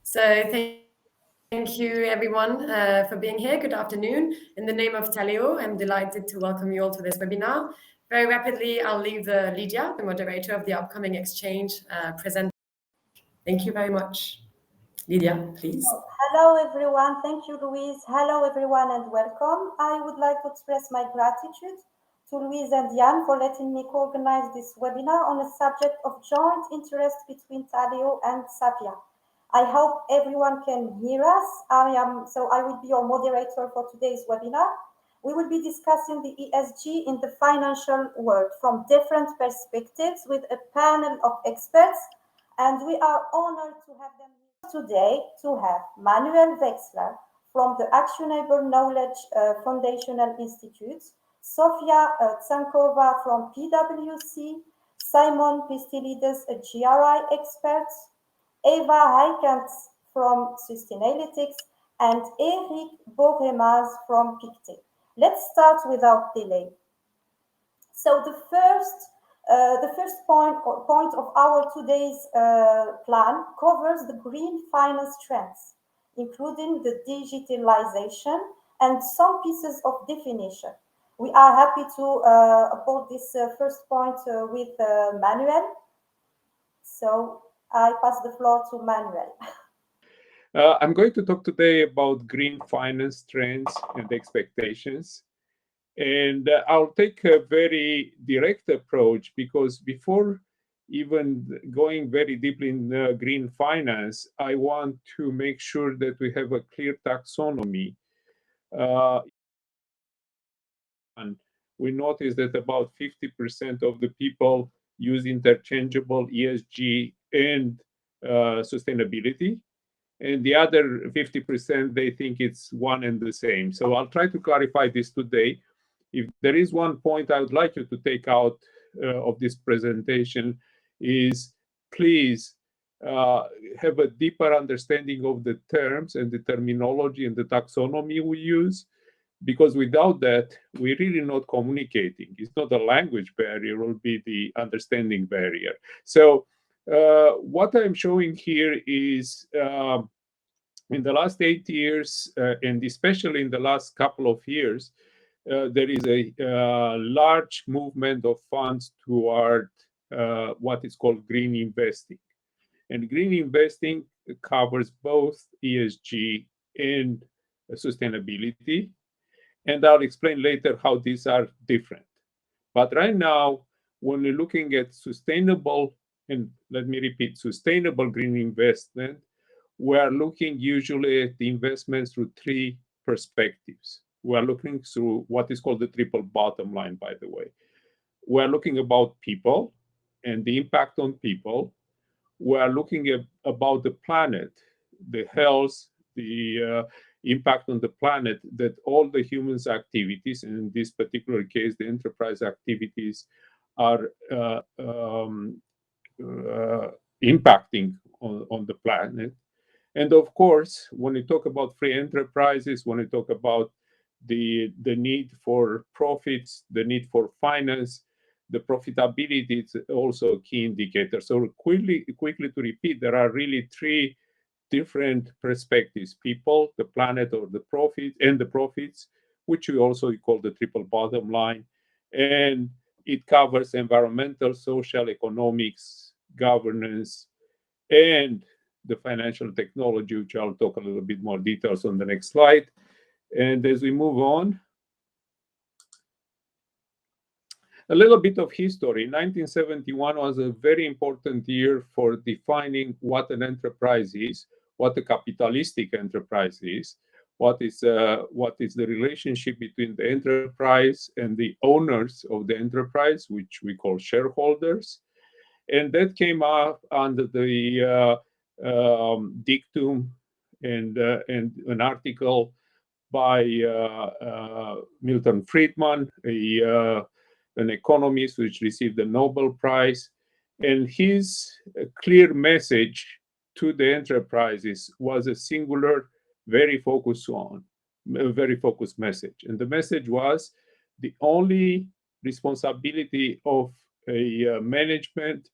So thank you everyone for being here. Good afternoon. In the name of Taleo, I'm delighted to welcome you all to this webinar. Very rapidly, I'll leave Lydia, the moderator of the upcoming exchange, present. Thank you very much. Lydia, please. Hello everyone. Thank you, Louise. Hello everyone and welcome. I would like to express my gratitude to Louise and Jan for letting me co-organize this webinar on a subject of joint interest between Taleo and Sapia. I hope everyone can hear us. I will be your moderator for today's webinar. We will be discussing the ESG in the financial world from different perspectives with a panel of experts, and we are honored to have them here today to have Manuel Wexler from the Actionable Knowledge Foundational Institute, Sofia Tsankova from PwC, Simon Pistilides, a GRI expert, Eva Heikant from Sustainalytics, and Eric Boremas from Pictet. Let's start without delay. So the first point of our today's plan covers the green finance trends, including the digitalization and some pieces of definition. We are happy to uphold this first point with Manuel. So I pass the floor to Manuel. I'm going to talk today about green finance trends and expectations. And I'll take a very direct approach because before even going very deeply in green finance, I want to make sure that we have a clear taxonomy. And we noticed that about 50% of the people use interchangeable ESG and sustainability. And the other 50%, they think it's one and the same. So I'll try to clarify this today. If there is one point I would like you to take out of this presentation is please have a deeper understanding of the terms and the terminology and the taxonomy we use, because without that, we're really not communicating. It's not a language barrier, it will be the understanding barrier. So what I'm showing here is in the last 8 years, and especially in the last couple of years, there is a large movement of funds toward what is called green investing. And green investing covers both ESG and sustainability. And I'll explain later how these are different. But right now, when we're looking at sustainable, and let me repeat, sustainable green investment, we are looking usually at the investments through three perspectives. We are looking through what is called the triple bottom line, by the way. We are looking about people and the impact on people. We are looking at about the planet, the health, the impact on the planet that all the humans' activities, and in this particular case, the enterprise activities, are impacting on the planet. And of course, when we talk about free enterprises, when we talk about the need for profits, the need for finance, the profitability is also a key indicator. So quickly to repeat, there are really three different perspectives: people, the planet, or the profit, and the profits, which we also call the triple bottom line. And it covers environmental, social, economics, governance, and the financial technology, which I'll talk a little bit more details on the next slide. And as we move on, a little bit of history. 1971 was a very important year for defining what an enterprise is, what a capitalistic enterprise is, what is the relationship between the enterprise and the owners of the enterprise, which we call shareholders. And that came up under the dictum and an article by Milton Friedman, an economist which received the Nobel Prize. And his clear message to the enterprises was a singular, very focused message. And the message was the only responsibility of a management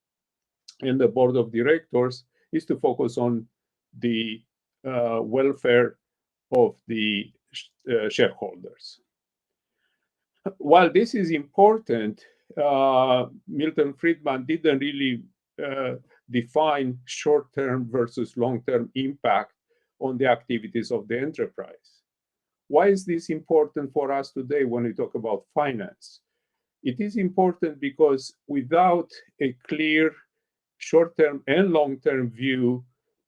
and the board of directors is to focus on the welfare of the shareholders. While this is important, Milton Friedman didn't really define short-term versus long-term impact on the activities of the enterprise. Why is this important for us today when we talk about finance? It is important because without a clear short-term and long-term view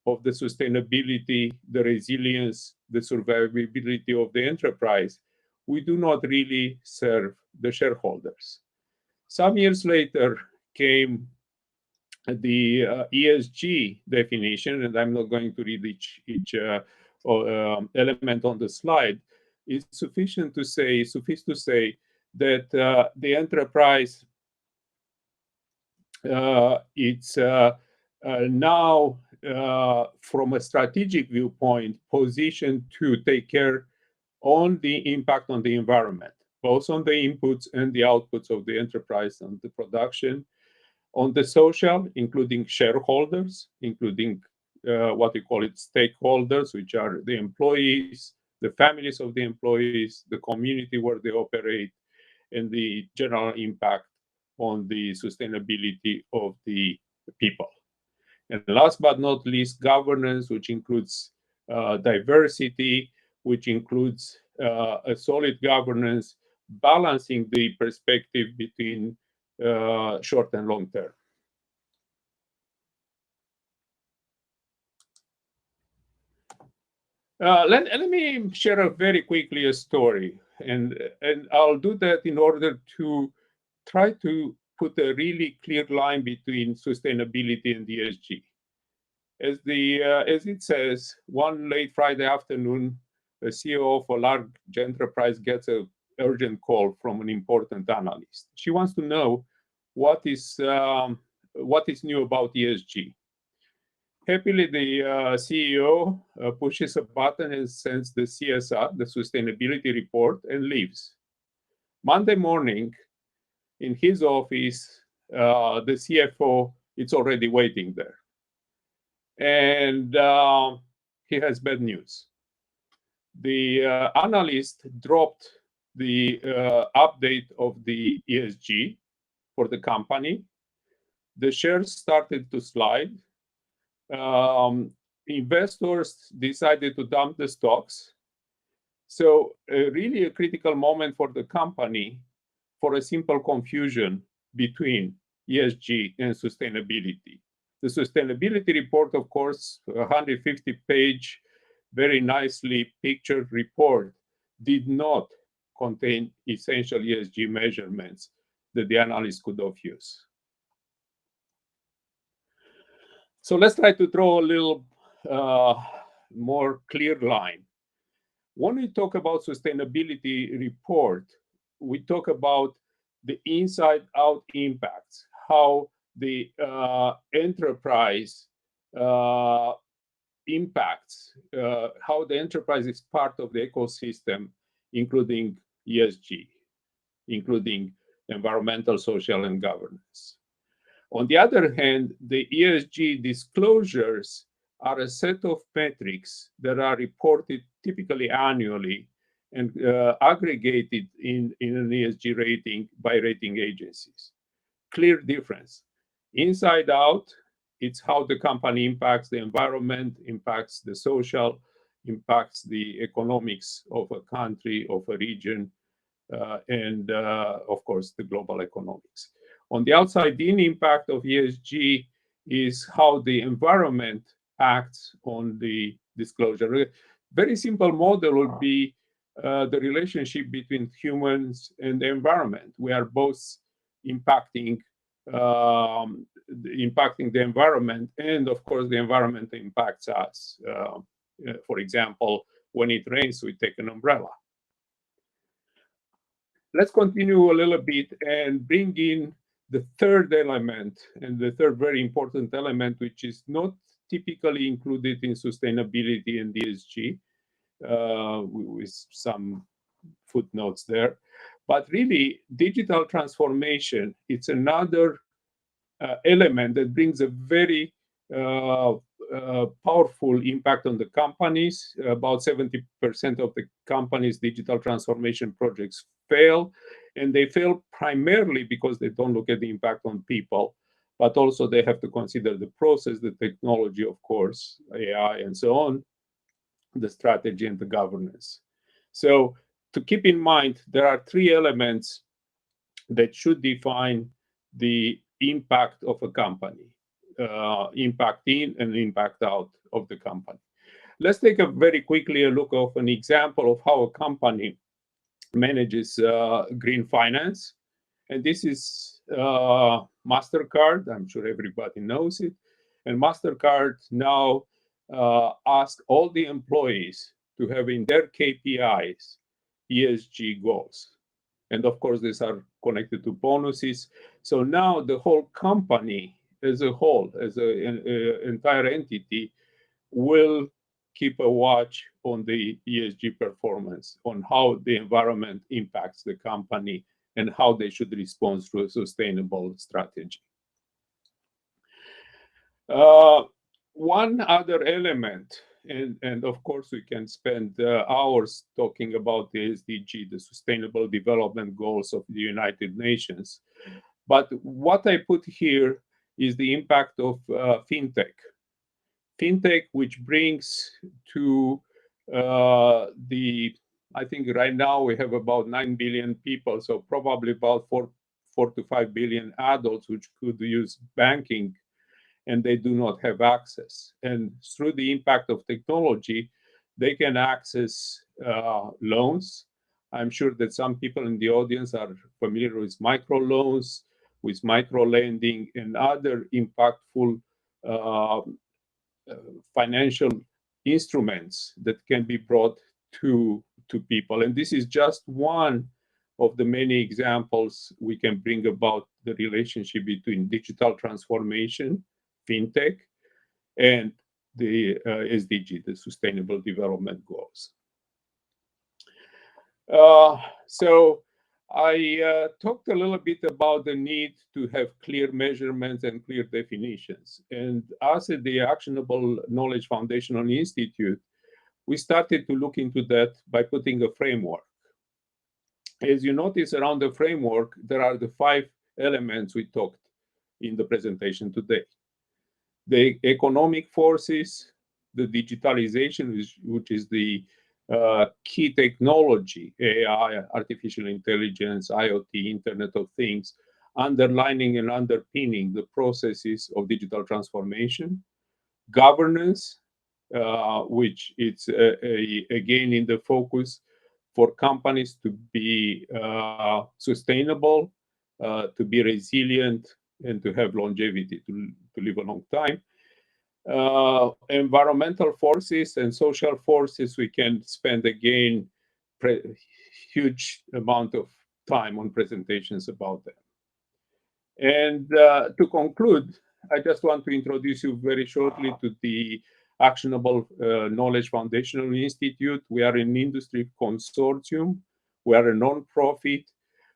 of the sustainability, the resilience, the survivability of the enterprise, we do not really serve the shareholders. Some years later came the ESG definition, and I'm not going to read each element on the slide. It's sufficient to say that the enterprise it's now, from a strategic viewpoint, positioned to take care on the impact on the environment, both on the inputs and the outputs of the enterprise and the production, on the social, including shareholders, including what we call it stakeholders, which are the employees, the families of the employees, the community where they operate, and the general impact on the sustainability of the people. And last but not least, governance, which includes diversity, which includes a solid governance, balancing the perspective between short and long term. Let me share very quickly a story, and I'll do that in order to try to put a really clear line between sustainability and ESG. As it says, one late Friday afternoon, a CEO of a large enterprise gets an urgent call from an important analyst. She wants to know what is new about ESG. Happily, the CEO pushes a button and sends the CSR, the sustainability report, and leaves. Monday morning, in his office, the CFO is already waiting there. And he has bad news. The analyst dropped the update of the ESG for the company. The shares started to slide. Investors decided to dump the stocks. So really a critical moment for the company for a simple confusion between ESG and sustainability. The sustainability report, of course, a 150-page, very nicely pictured report, did not contain essential ESG measurements that the analyst could have used. So let's try to draw a little more clear line. When we talk about sustainability report, we talk about the inside-out impacts, how the enterprise impacts, how the enterprise is part of the ecosystem, including ESG, including environmental, social, and governance. On the other hand, the ESG disclosures are a set of metrics that are reported typically annually and aggregated in an ESG rating by rating agencies. Clear difference. Inside out, it's how the company impacts the environment, impacts the social, impacts the economics of a country, of a region, and of course, the global economics. On the outside in impact of ESG is how the environment acts on the disclosure. A very simple model would be the relationship between humans and the environment. We are both impacting the environment, and of course the environment impacts us. For example, when it rains, we take an umbrella. Let's continue a little bit and bring in the third element, and the third very important element, which is not typically included in sustainability and ESG, with some footnotes there. But really, digital transformation, it's another element that brings a very powerful impact on the companies. About 70% of the companies' digital transformation projects fail, and they fail primarily because they don't look at the impact on people, but also they have to consider the process, the technology, of course, AI, and so on, the strategy, and the governance. So to keep in mind, there are three elements that should define the impact of a company. Impact in and impact out of the company. Let's take a very quickly a look of an example of how a company manages green finance. And this is MasterCard. I'm sure everybody knows it. And MasterCard now ask all the employees to have in their KPIs ESG goals. And of course, these are connected to bonuses. So now the whole company as a whole, as an entire entity, will keep a watch on the ESG performance, on how the environment impacts the company and how they should respond to a sustainable strategy. One other element, and of course we can spend hours talking about the SDG, the Sustainable Development Goals of the United Nations. But what I put here is the impact of fintech. Fintech, which brings to I think right now we have about 9 billion people, so probably about 4 to 5 billion adults which could use banking, and they do not have access. And through the impact of technology, they can access loans. I'm sure that some people in the audience are familiar with microloans, with micro-lending, and other impactful financial instruments that can be brought to people. And this is just one of the many examples we can bring about the relationship between digital transformation, fintech, and the SDG, the Sustainable Development Goals. So I talked a little bit about the need to have clear measurements and clear definitions. And us at the Actionable Knowledge Foundational Institute, we started to look into that by putting a framework. As you notice around the framework, there are the 5 elements we talked in the presentation today. The economic forces, the digitalization, which is the key technology, AI, artificial intelligence, IoT, Internet of Things, underlining and underpinning the processes of digital transformation. Governance, which it's again in the focus for companies to be sustainable, to be resilient, and to have longevity, to live a long time. Environmental forces and social forces, we can spend again huge amount of time on presentations about them. And to conclude, I just want to introduce you very shortly to the Actionable Knowledge Foundational Institute. We are an industry consortium. We are a non-profit.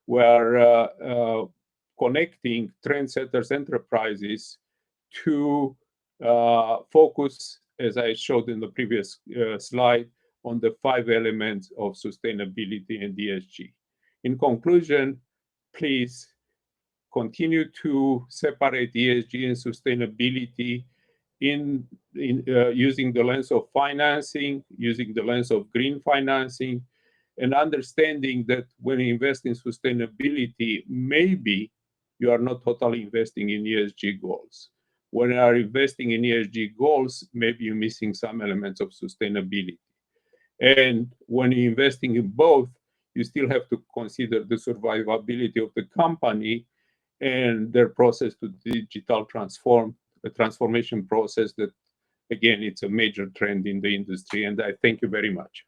We are connecting trendsetters enterprises to focus, as I showed in the previous slide, on the 5 elements of sustainability and ESG. In conclusion, please continue to separate ESG and sustainability in using the lens of financing, using the lens of green financing, and understanding that when you invest in sustainability, maybe you are not totally investing in ESG goals. When you are investing in ESG goals, maybe you're missing some elements of sustainability. And when you're investing in both, you still have to consider the survivability of the company and their process to digital transformation process that, again, it's a major trend in the industry. And I thank you very much.